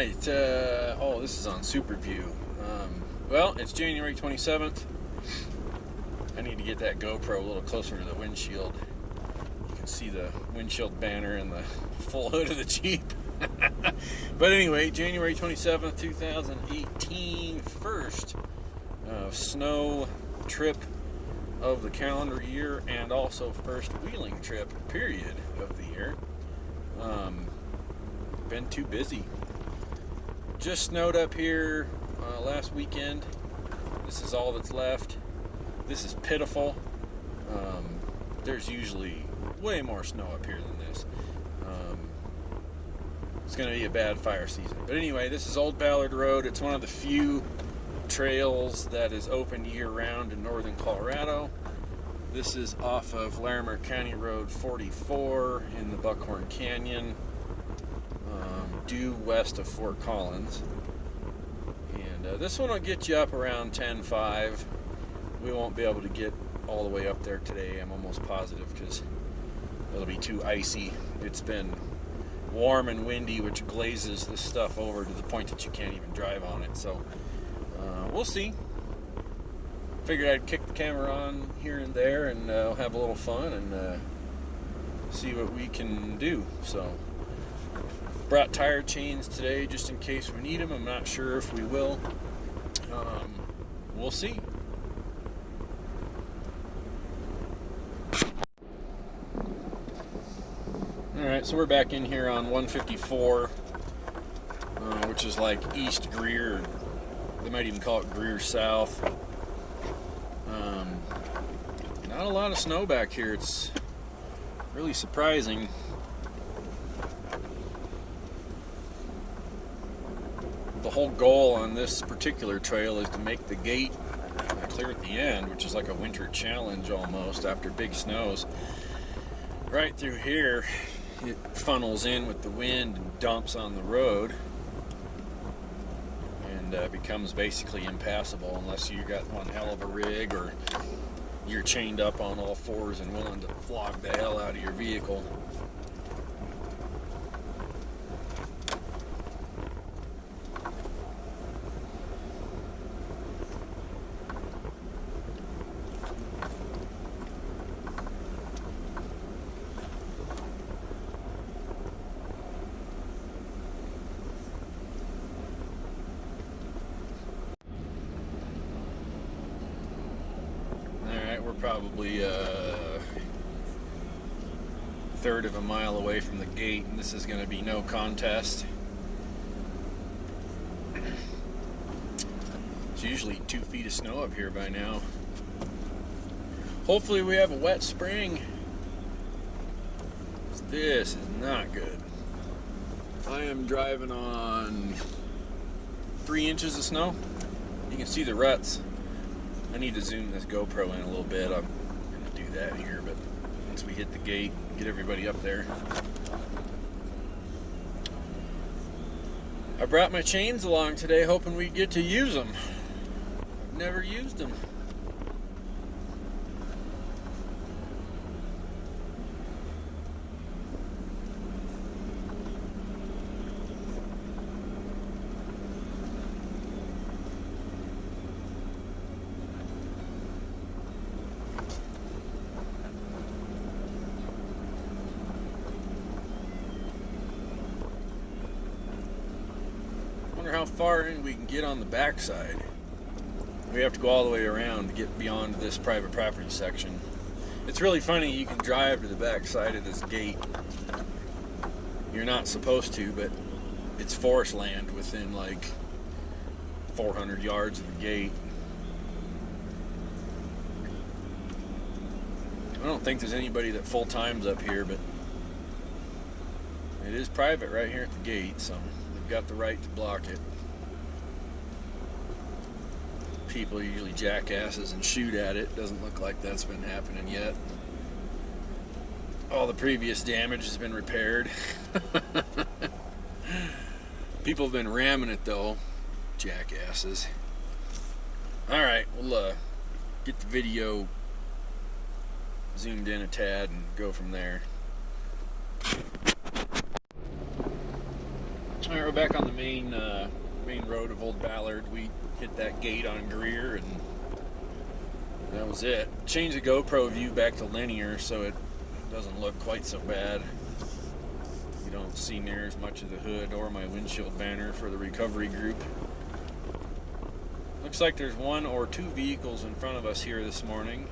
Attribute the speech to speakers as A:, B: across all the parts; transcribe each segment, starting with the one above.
A: Alright, oh, this is on Super View. Well, it's January 27th. I need to get that GoPro a little closer to the windshield. You can see the windshield banner and the full hood of the Jeep. But anyway, January 27th, 2018, first snow trip of the calendar year, and also first wheeling trip, period, of the year. Been too busy. Just snowed up here last weekend. This is all that's left. This is pitiful. There's usually way more snow up here than this. It's going to be a bad fire season. But anyway, this is Old Ballard Road. It's one of the few trails that is open year-round in northern Colorado. This is off of Larimer County Road 44 in the Buckhorn Canyon, due west of Fort Collins. And this one will get you up around 10:05. We won't be able to get all the way up there today, I'm almost positive, because it'll be too icy. It's been warm and windy, which glazes this stuff over to the point that you can't even drive on it. So we'll see. Figured I'd kick the camera on here and there and have a little fun and see what we can do. So brought tire chains today just in case we need them. I'm not sure if we will. We'll see. Alright, so we're back in here on 154, which is like East Greer. They might even call it Greer South. Not a lot of snow back here. It's really surprising. The whole goal on this particular trail is to make the gate clear at the end, which is like a winter challenge almost after big snows. Right through here, it funnels in with the wind and dumps on the road, and becomes basically impassable unless you got one hell of a rig or you're chained up on all fours and willing to flog the hell out of your vehicle. We're probably a third of a mile away from the gate, and this is going to be no contest. It's usually 2 feet of snow up here by now. Hopefully we have a wet spring. This is not good. I am driving on 3 inches of snow. You can see the ruts. I need to zoom this GoPro in a little bit. I'm going to do that here, but once we hit the gate, get everybody up there. I brought my chains along today hoping we'd get to use them. I've never used them. How far in we can get on the backside. We have to go all the way around to get beyond this private property section. It's really funny, you can drive to the backside of this gate. You're not supposed to, but it's forest land within like 400 yards of the gate. I don't think there's anybody that full times up here, but it is private right here at the gate, so they've got the right to block it. People usually jackasses and shoot at it. Doesn't look like that's been happening yet. All the previous damage has been repaired. People have been ramming it though. Jackasses. Alright, we'll get the video zoomed in a tad and go from there. All right, we're back on the main road of Old Ballard. We hit that gate on Greer, and that was it. Changed the GoPro view back to linear so it doesn't look quite so bad. You don't see near as much of the hood or my windshield banner for the recovery group. Looks like there's one or two vehicles in front of us here this morning,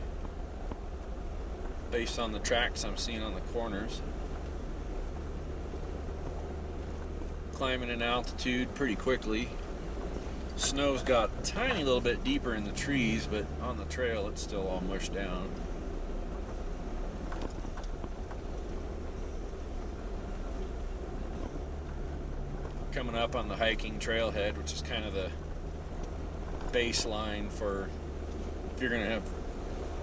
A: based on the tracks I'm seeing on the corners. Climbing in altitude pretty quickly. Snow's got a tiny little bit deeper in the trees, but on the trail it's still all mushed down. Coming up on the hiking trailhead, which is kind of the baseline for if you're going to have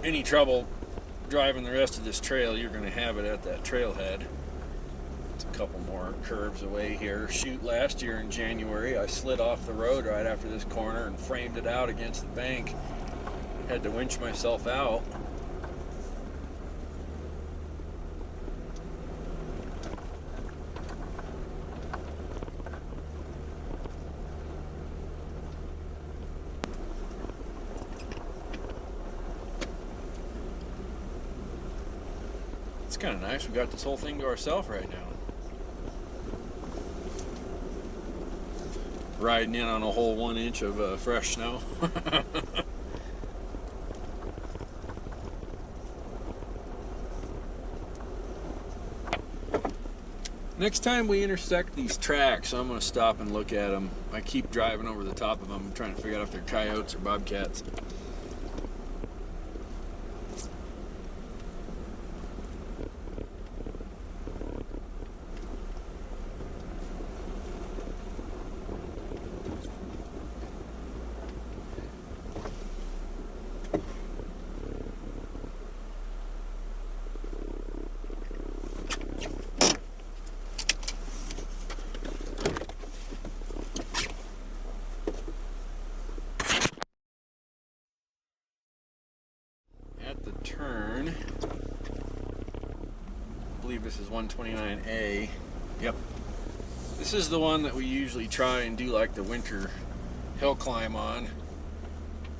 A: any trouble driving the rest of this trail, you're going to have it at that trailhead. It's a couple more curves away here. Shoot, last year in January I slid off the road right after this corner and framed it out against the bank. Had to winch myself out. It's kind of nice. We got this whole thing to ourselves right now. Riding in on a whole 1 inch of fresh snow. Next time we intersect these tracks, I'm going to stop and look at them. I keep driving over the top of them, trying to figure out if they're coyotes or bobcats. At the turn, I believe this is 129A. Yep. This is the one that we usually try and do like the winter hill climb on.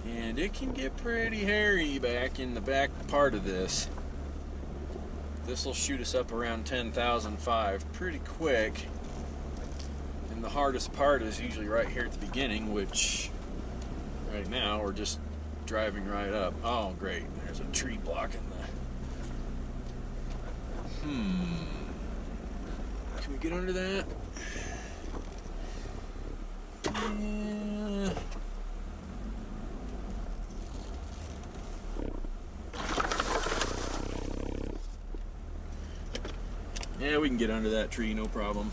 A: And it can get pretty hairy back in the back part of this. This will shoot us up around 10,005 pretty quick. And the hardest part is usually right here at the beginning, which right now we're just driving right up. Oh, great. There's a tree blocking the... Can we get under that? Yeah. Yeah, we can get under that tree, no problem.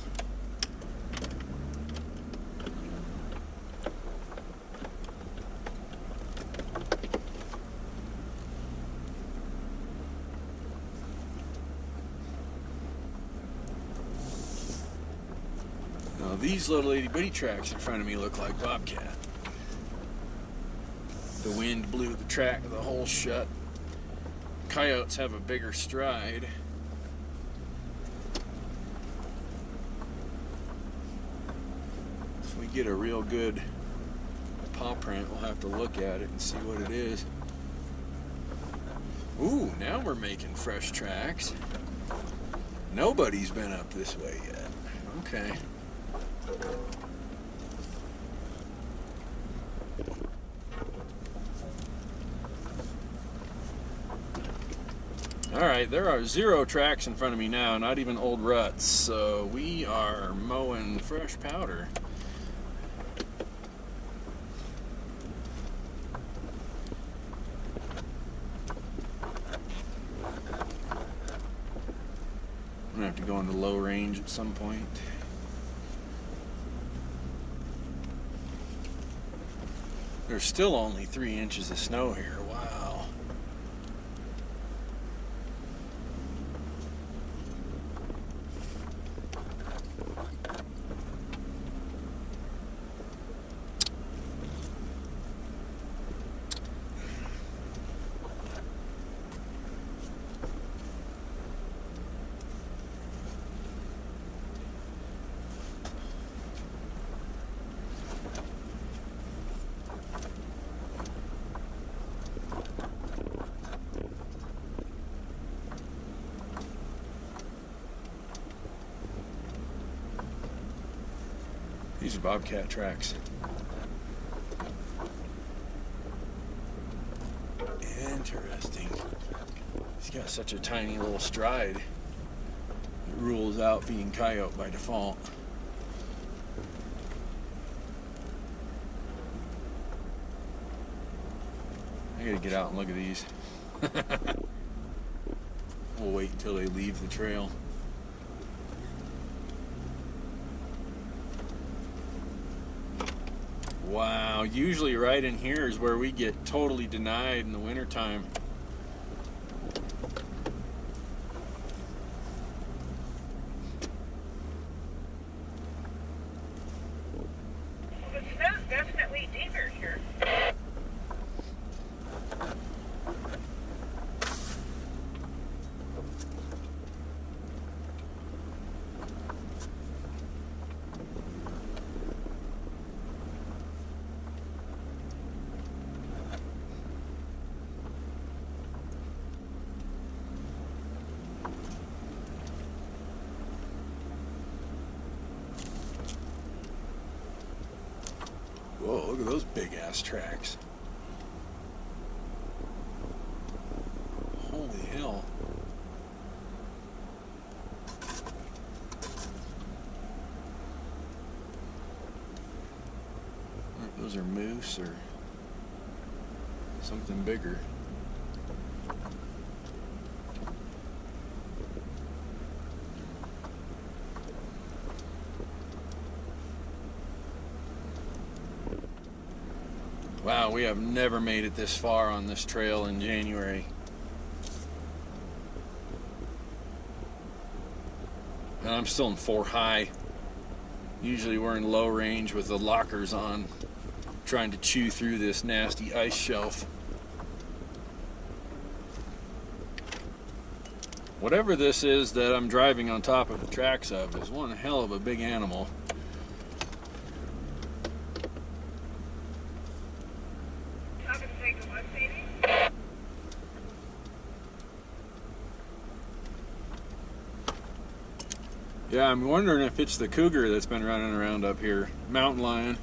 A: Now these little itty bitty tracks in front of me look like bobcat. The wind blew the the hole shut. Coyotes have a bigger stride. If we get a real good paw print, we'll have to look at it and see what it is. Ooh, now we're making fresh tracks. Nobody's been up this way yet. Okay. Alright, there are 0 tracks in front of me now, not even old ruts, so we are mowing fresh powder. I'm gonna have to go into low range at some point. There's still only 3 inches of snow here. Wow. These are bobcat tracks. Interesting. He's got such a tiny little stride. It rules out being coyote by default. I gotta get out and look at these. We'll wait until they leave the trail. Wow, usually right in here is where we get totally denied in the wintertime.
B: Well, the snow's definitely deeper here.
A: Whoa, look at those big ass tracks. Holy hell. I wonder if those are moose or something bigger. Wow, we have never made it this far on this trail in January. And I'm still in 4 high. Usually we're in low range with the lockers on, trying to chew through this nasty ice shelf. Whatever this is that I'm driving on top of the tracks of is one hell of a big animal. Yeah, I'm wondering if it's the cougar that's been running around up here. Mountain lion.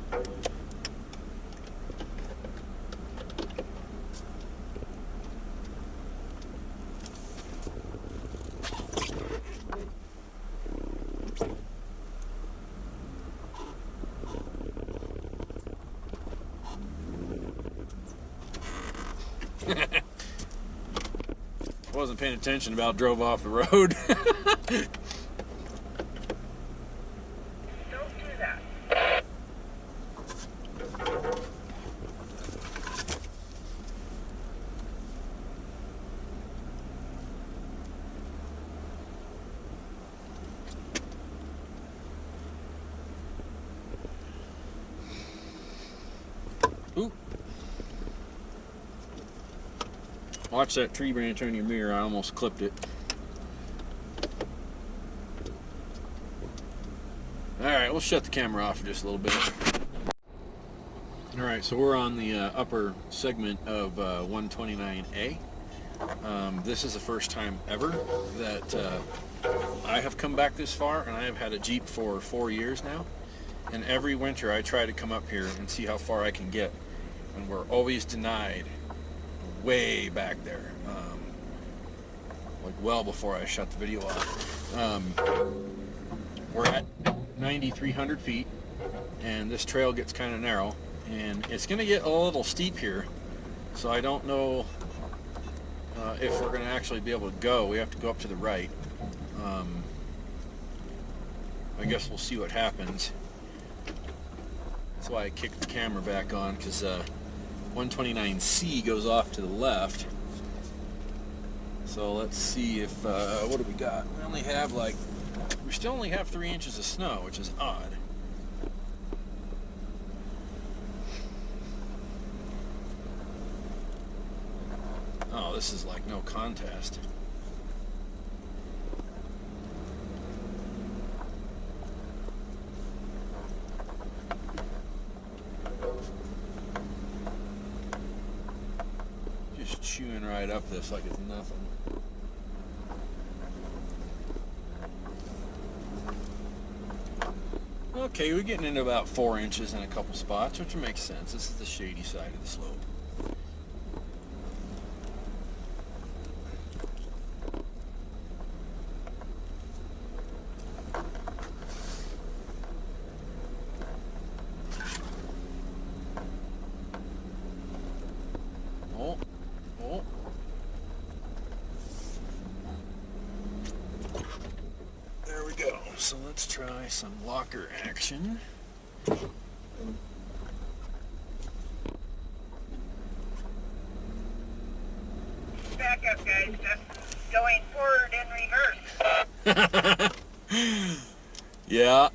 A: Wasn't paying attention, about drove off the road. Ooh. Watch that tree branch on your mirror. I almost clipped it. Alright, we'll shut the camera off for just a little bit. Alright, so we're on the upper segment of 129A. This is the first time ever that I have come back this far, and I have had a Jeep for 4 years now. And every winter I try to come up here and see how far I can get. And we're always denied way back there. Like well before I shut the video off. We're at 9,300 feet and this trail gets kind of narrow. And it's going to get a little steep here. So I don't know if we're going to actually be able to go. We have to go up to the right. I guess we'll see what happens. That's why I kicked the camera back on, because 129C goes off to the left. So let's see if, what do we got? We still only have 3 inches of snow, which is odd. Oh, this is like no contest. Just chewing right up this like it's nothing. Okay, we're getting into about 4 inches in a couple spots, which makes sense. This is the shady side of the slope. Oh, oh. There we go. So let's try some locker action.
B: Back up, guys. Just going forward in reverse.
A: Yeah.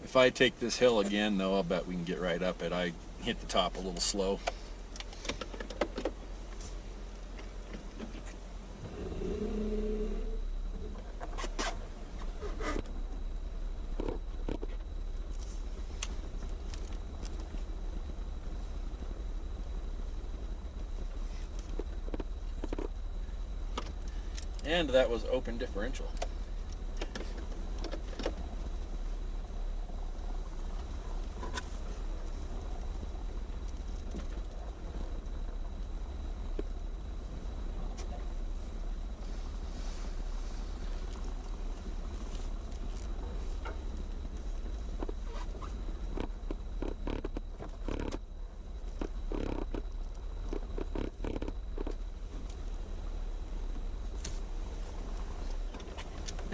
A: If I take this hill again, though, I'll bet we can get right up it. I hit the top a little slow. And that was open differential.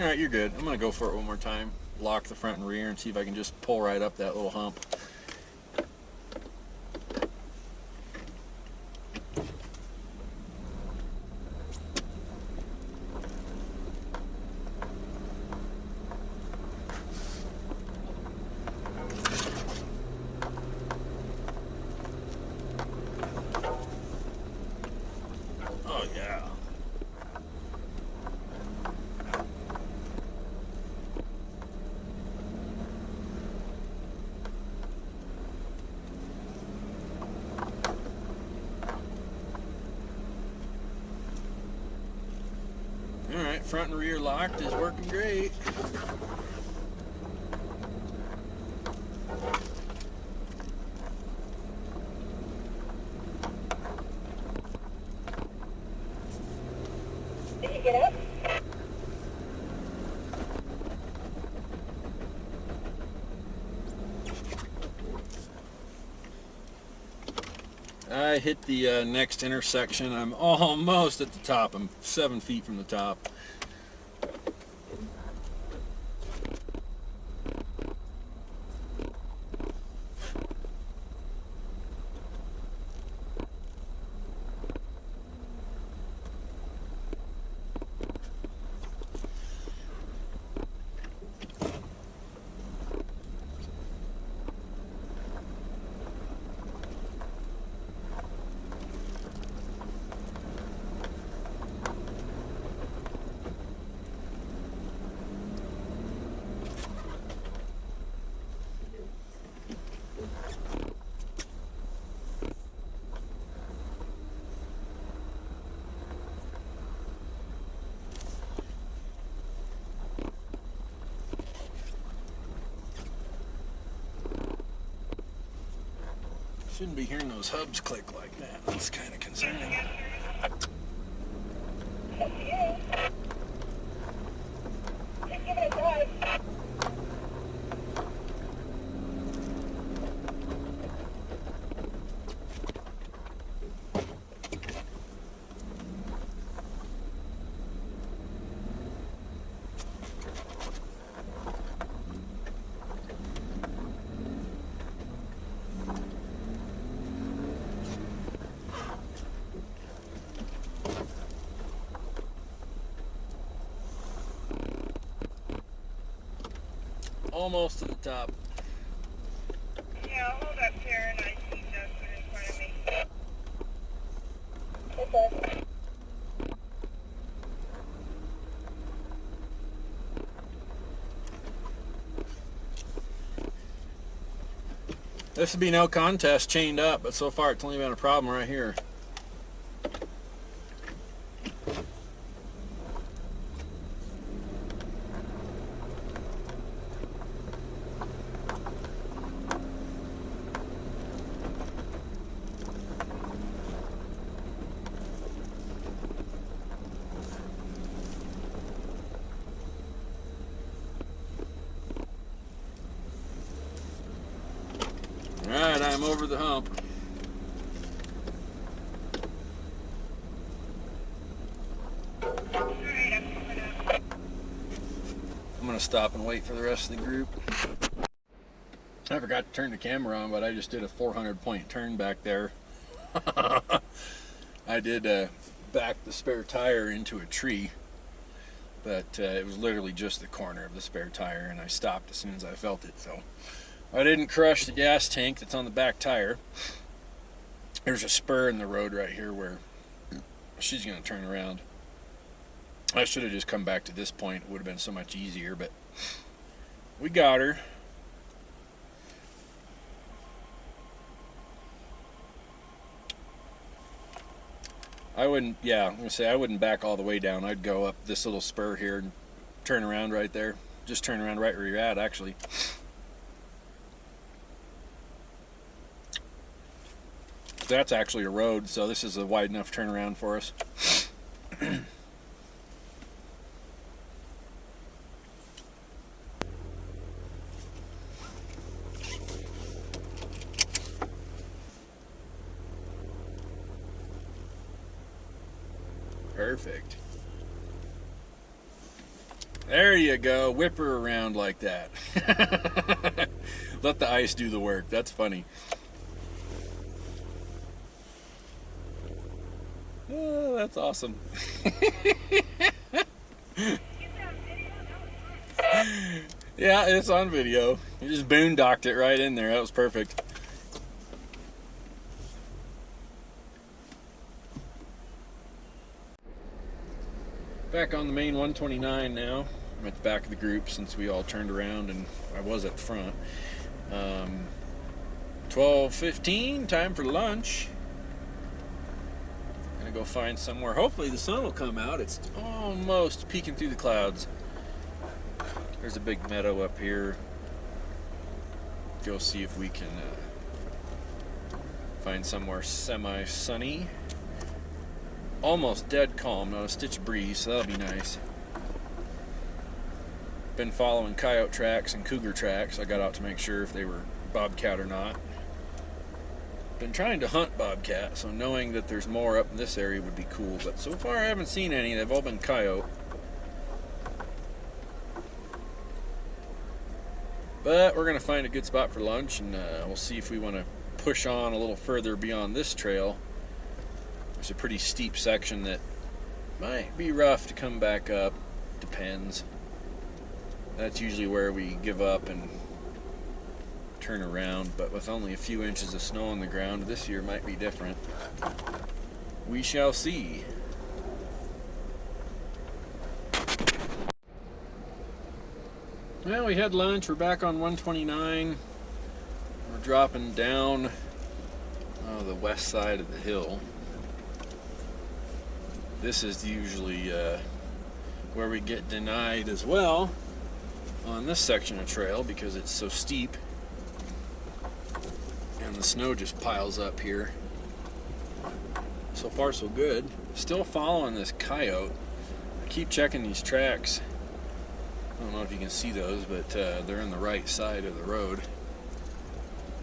A: Alright, you're good. I'm going to go for it one more time. Lock the front and rear and see if I can just pull right up that little hump. Oh yeah. Alright, front and rear locked is working great.
B: Did you get up?
A: I hit the next intersection. I'm almost at the top. I'm 7 feet from the top. Shouldn't be hearing those hubs click like that. That's kind of concerning.
B: Just give it a try.
A: Almost to the top.
B: Yeah, hold up here and I see Justin in front of me. Okay.
A: This would be no contest chained up, but so far it's only been a problem right here. I'm over the hump.
B: Alright, I'm coming up.
A: I'm gonna stop and wait for the rest of the group. I forgot to turn the camera on, but I just did a 400-point turn back there. I did back the spare tire into a tree, but it was literally just the corner of the spare tire, and I stopped as soon as I felt it. So I didn't crush the gas tank that's on the back tire. There's a spur in the road right here where she's gonna turn around. I should have just come back to this point. It would have been so much easier, but we got her. I wouldn't, yeah, I'm gonna say I wouldn't back all the way down. I'd go up this little spur here and turn around right there. Just turn around right where you're at, actually. That's actually a road, so this is a wide enough turnaround for us. Perfect. There you go. Whip her around like that. Let the ice do the work. That's funny. Oh, that's awesome. Yeah, it's on video. You just boondocked it right in there. That was perfect. Back on the main 129 now. I'm at the back of the group since we all turned around and I was at the front. 12:15, time for lunch. Gonna go find somewhere. Hopefully the sun will come out. It's almost peeking through the clouds. There's a big meadow up here. Go see if we can find somewhere semi-sunny. Almost dead calm, not a stitch of breeze, so that'll be nice. Been following coyote tracks and cougar tracks. I got out to make sure if they were bobcat or not. Been trying to hunt bobcat, so knowing that there's more up in this area would be cool, but so far I haven't seen any. They've all been coyote. But we're gonna find a good spot for lunch, and we'll see if we want to push on a little further beyond this trail. There's a pretty steep section that might be rough to come back up. Depends. That's usually where we give up and turn around, but with only a few inches of snow on the ground, this year might be different. We shall see. Well, we had lunch. We're back on 129. We're dropping down the west side of the hill. This is usually where we get denied as well on this section of trail because it's so steep and the snow just piles up here. So far so good. Still following this coyote. I keep checking these tracks. I don't know if you can see those, but they're on the right side of the road.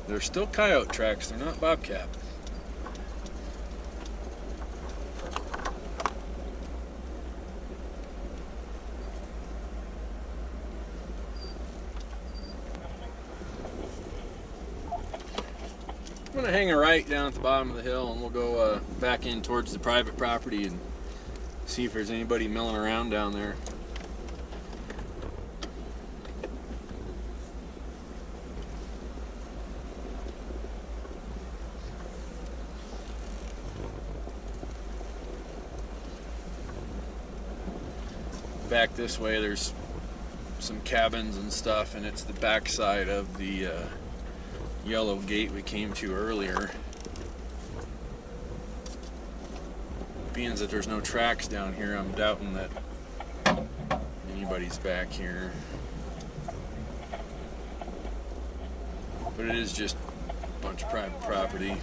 A: They're still coyote tracks, they're not bobcat. I'm going to hang a right down at the bottom of the hill and we'll go back in towards the private property and see if there's anybody milling around down there. Back this way there's some cabins and stuff, and it's the back side of the yellow gate we came to earlier. Being that there's no tracks down here, I'm doubting that anybody's back here. But it is just a bunch of private property.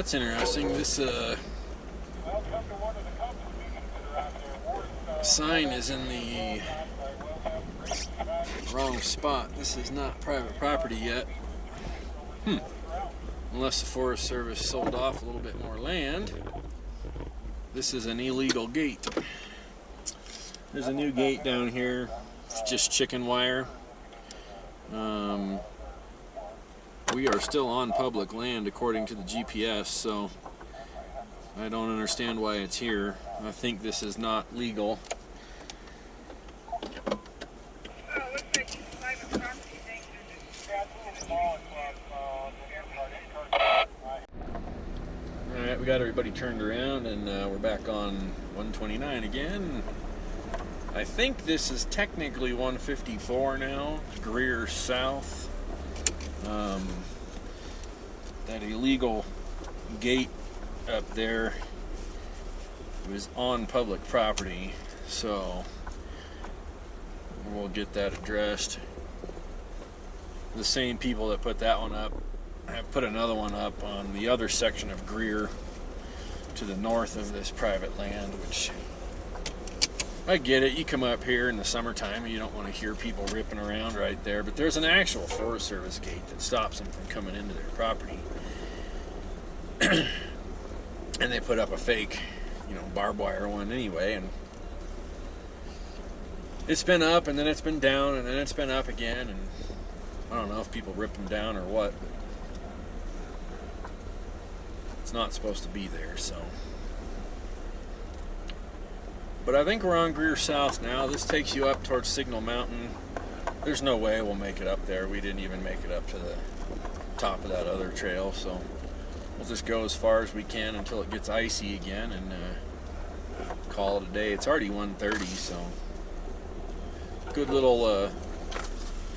A: That's interesting. This sign is in the wrong spot. This is not private property yet. Unless the Forest Service sold off a little bit more land. This is an illegal gate. There's a new gate down here. It's just chicken wire. We are still on public land according to the GPS, so I don't understand why it's here. I think this is not legal. Alright, we got everybody turned around and we're back on 129 again. I think this is technically 154 now, Greer South. That illegal gate up there was on public property, so we'll get that addressed. The same people that put that one up have put another one up on the other section of Greer to the north of this private land, which I get it. You come up here in the summertime and you don't want to hear people ripping around right there, but there's an actual Forest Service gate that stops them from coming into their property. And they put up a fake, barbed wire one anyway, and it's been up and then it's been down and then it's been up again, and I don't know if people rip them down or what. It's not supposed to be there, so. But I think we're on Greer South now. This takes you up towards Signal Mountain. There's no way we'll make it up there. We didn't even make it up to the top of that other trail, so we'll just go as far as we can until it gets icy again and call it a day. It's already 1:30, so good little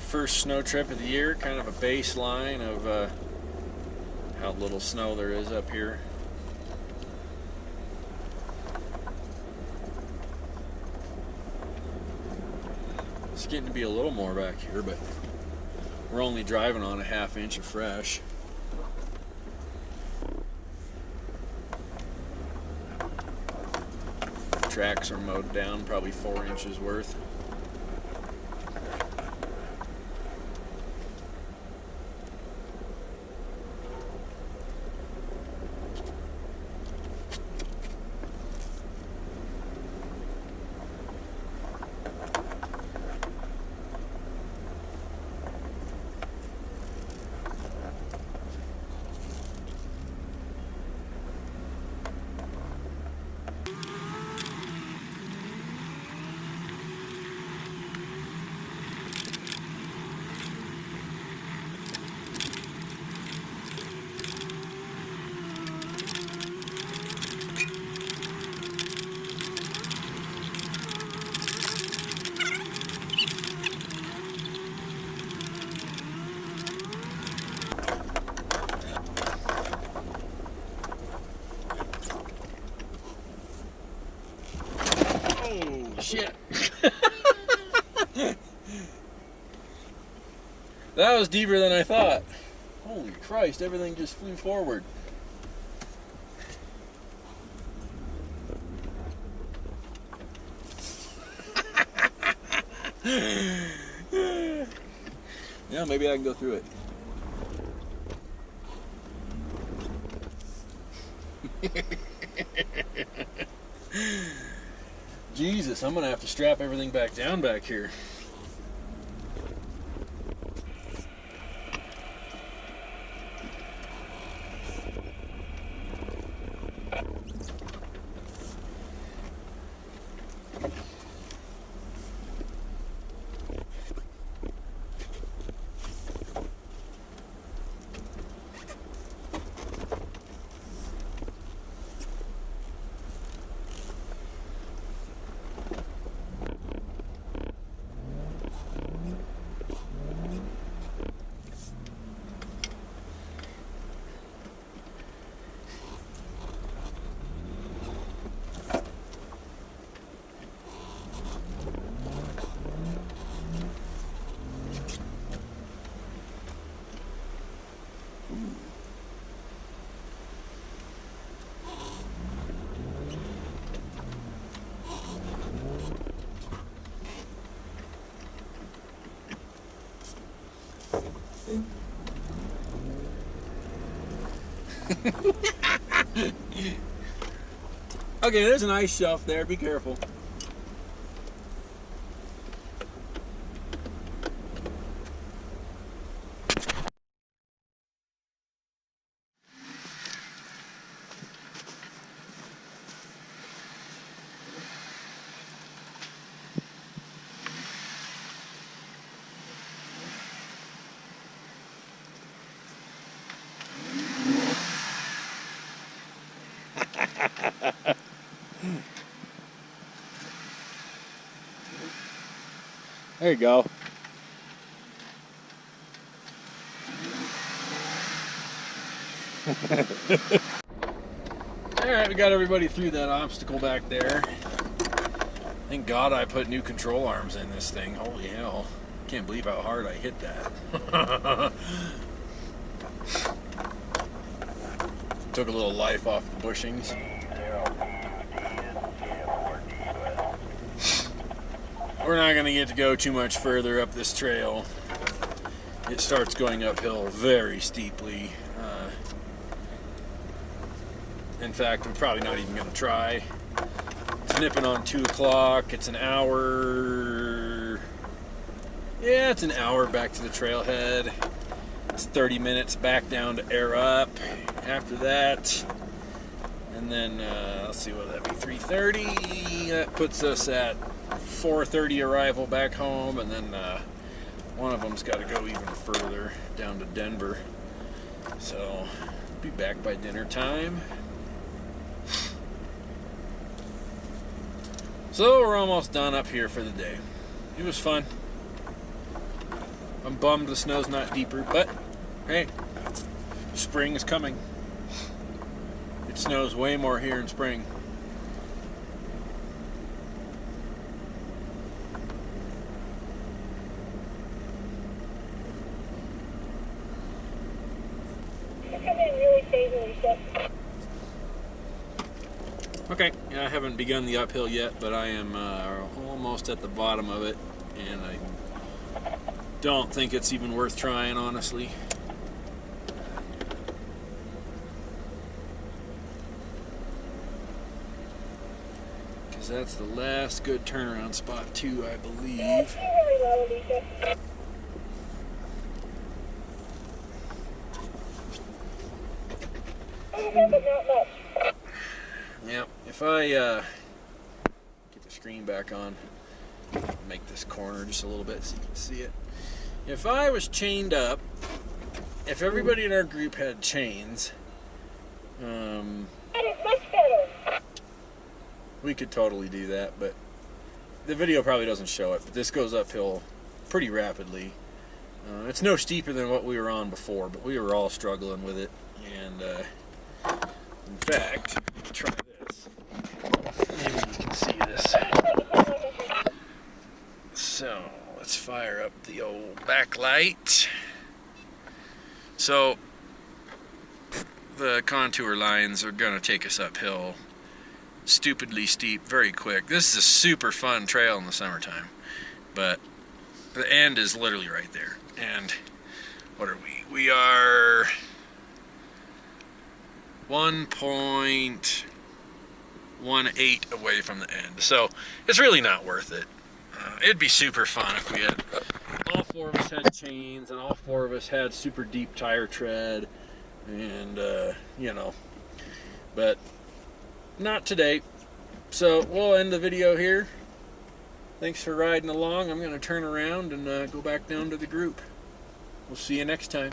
A: first snow trip of the year, kind of a baseline of how little snow there is up here. It's getting to be a little more back here, but we're only driving on a ½ inch of fresh. Tracks are mowed down, probably 4 inches worth. Shit. That was deeper than I thought. Holy Christ, everything just flew forward. Yeah, maybe I can go through it. Jesus, I'm gonna have to strap everything back down back here. Okay, there's an ice shelf there. Be careful. There you go. Alright, we got everybody through that obstacle back there. Thank God I put new control arms in this thing. Holy hell. Can't believe how hard I hit that. Took a little life off the bushings. We're not going to get to go too much further up this trail. It starts going uphill very steeply. In fact, we're probably not even going to try. It's nipping on 2 o'clock. It's an hour. Yeah, it's an hour back to the trailhead. It's 30 minutes back down to air up. After that, and then let's see, what would that be? 3:30. That puts us at 4:30 arrival back home, and then one of them's got to go even further down to Denver. So be back by dinner time. So we're almost done up here for the day. It was fun. I'm bummed the snow's not deeper, but hey, spring is coming. It snows way more here in spring. Okay, I haven't begun the uphill yet, but I am almost at the bottom of it, and I don't think it's even worth trying, honestly. Because that's the last good turnaround spot too, I believe. Yeah, if I get the screen back on, make this corner just a little bit so you can see it. If I was chained up, if everybody in our group had chains, we could totally do that, but the video probably doesn't show it, but this goes uphill pretty rapidly. It's no steeper than what we were on before, but we were all struggling with it, and in fact, try this. Maybe you can see this. So, let's fire up the old backlight. So, the contour lines are going to take us uphill stupidly steep very quick. This is a super fun trail in the summertime, but the end is literally right there. And what are we? We are 1.18 away from the end, so it's really not worth it. It'd be super fun if we had all 4 of us had chains and all 4 of us had super deep tire tread, and you know, but not today. So we'll end the video here. Thanks for riding along. I'm going to turn around and go back down to the group. We'll see you next time.